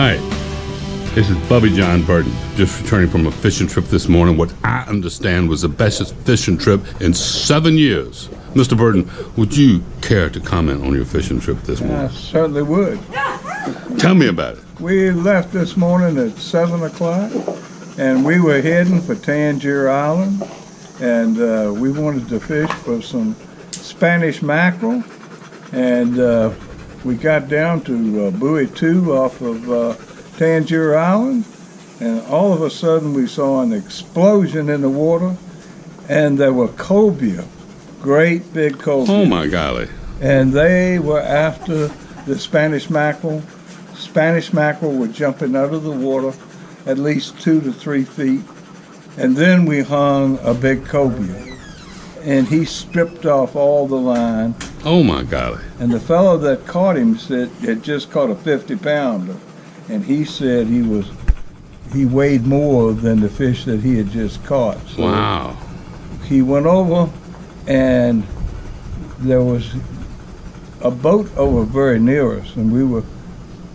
Hi, this is Bubby John Burton, just returning from a fishing trip this morning, what I understand was the best fishing trip in 7 years. Mr. Burton, would you care to comment on your fishing trip this morning? I certainly would. Tell me about it. We left this morning at 7 o'clock, and we were heading for Tangier Island, and we wanted to fish for some Spanish mackerel, and we got down to Buoy 2 off of Tangier Island, and all of a sudden we saw an explosion in the water, and there were cobia, great big cobia. Oh my golly. And they were after the Spanish mackerel. Spanish mackerel were jumping out of the water at least 2 to 3 feet. And then we hung a big cobia. And he stripped off all the line. Oh my golly. And the fellow that caught him said had just caught a 50-pounder. And he said he weighed more than the fish that he had just caught. So wow. He went over, and there was a boat over very near us, and we were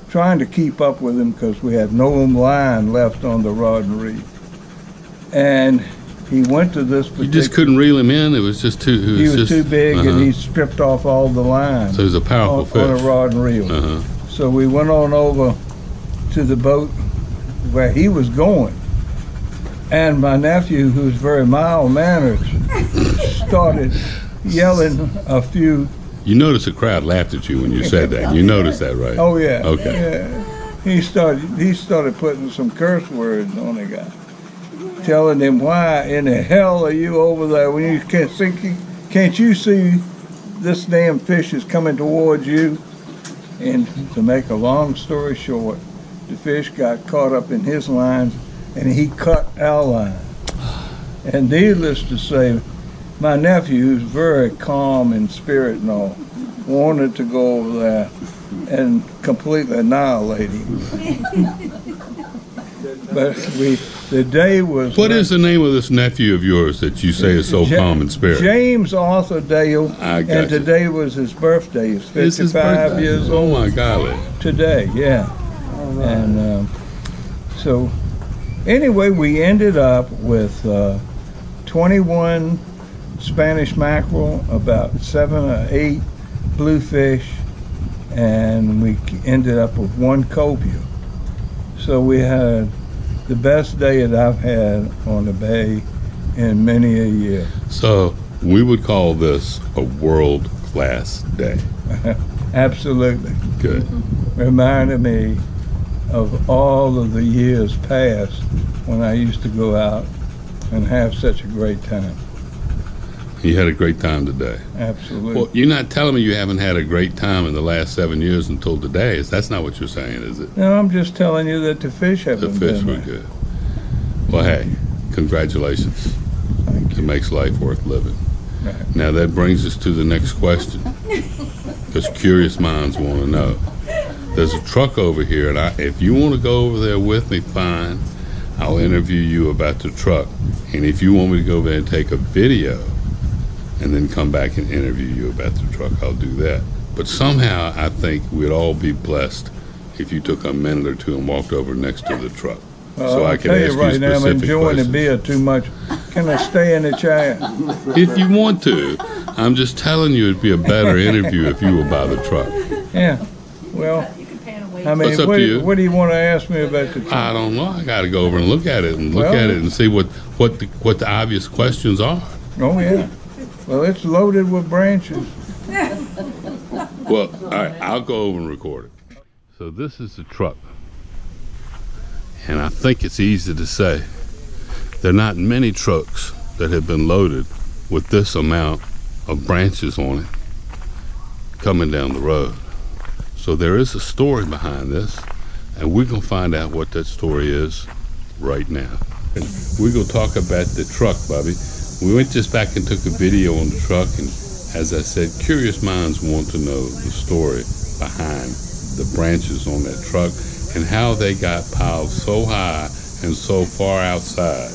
trying to keep up with him because we had no line left on the rod and reel. And he went to this particular... You just couldn't reel him in? It was just too... He was too big, and he stripped off all the line. So it was a powerful fish. On a rod and reel. So we went on over to the boat where he was going. And my nephew, who's very mild-mannered, started yelling a few... You noticed the crowd laughed at you when you said that. You noticed that, right? Oh, yeah. Okay. Yeah. He started putting some curse words on the guy, telling him, why in the hell are you over there when you can't you see this damn fish is coming towards you? And to make a long story short, the fish got caught up in his lines, and he cut our line. And needless to say, my nephew, who's very calm in spirit and all, wanted to go over there and completely annihilate him. But the day was... What is the name of this nephew of yours that you say is so calm in spirit? James Arthur Dale. I got and you. Today was his birthday. He's 55 his birthday. years Oh old. my golly. Today, yeah. And so anyway, we ended up with 21 Spanish mackerel, about 7 or 8 bluefish, and we ended up with 1 cobia. So we had the best day that I've had on the bay in many a year. So we would call this a world-class day. Absolutely. Good. Reminded me of all of the years past when I used to go out and have such a great time. You had a great time today. Absolutely. Well, you're not telling me you haven't had a great time in the last 7 years until today. That's not what you're saying, is it? No, I'm just telling you that the fish haven't The fish been were there. good. Well, hey, congratulations. Thank It makes life worth living. Right. Now that brings us to the next question, because curious minds want to know. There's a truck over here, and if you want to go over there with me, fine. I'll interview you about the truck. And if you want me to go over there and take a video and then come back and interview you about the truck, I'll do that. But somehow I think we'd all be blessed if you took a minute or two and walked over next to the truck. So I can I'll tell ask you right you now, I'm specific enjoying the questions. beer too much. Can I stay in the chair? If you want to. I'm just telling you it'd be a better interview if you were by the truck. Yeah. Well, I mean, It's up to you. what do you want to ask me about the truck? I don't know. I got to go over and look at it and see what the obvious questions are. Oh, yeah. Well, it's loaded with branches. Well, all right, I'll go over and record it. So this is the truck. And I think it's easy to say there are not many trucks that have been loaded with this amount of branches on it coming down the road. So there is a story behind this, and we're going to find out what that story is right now. And we're going to talk about the truck, Bobby. We went just back and took a video on the truck, and as I said, curious minds want to know the story behind the branches on that truck and how they got piled so high and so far outside.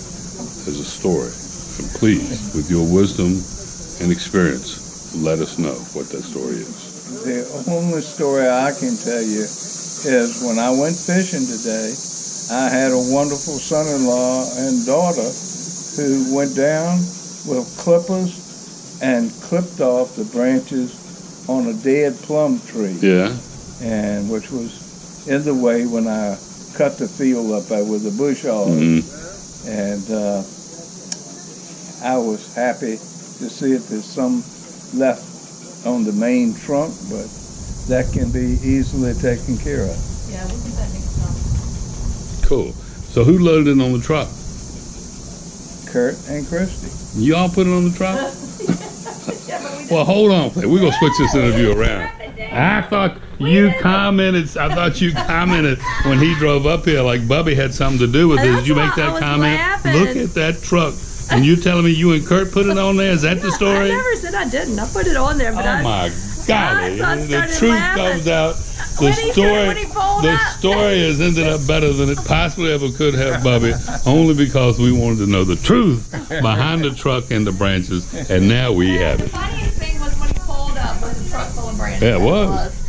There's a story. And please, with your wisdom and experience, let us know what that story is. The only story I can tell you is when I went fishing today, I had a wonderful son-in-law and daughter who went down with clippers and clipped off the branches on a dead plum tree. Yeah. And which was in the way when I cut the field up there with the bush hog. And I was happy to see if there's some left on the main trunk, but that can be easily taken care of. Yeah, we'll do that next time. Cool. So who loaded it on the truck? Kurt and Christy. Y'all put it on the truck? Yeah, but we Well, hold on. We're going to switch this interview around. I thought you commented when he drove up here like Bubby had something to do with it. Did you make That's why I that was comment? laughing. Look at that truck. And you telling me you and Kurt put it on there? Is that the I story? never said I didn't. I put it on there, but Oh my golly. So I The started truth laughing. comes out. When he pulled The up. story has ended up better than it possibly ever could have, Bubby, only because we wanted to know the truth behind the truck and the branches, and now we have The it. funniest thing was when he pulled up with the truck full of branches. Yeah, it was.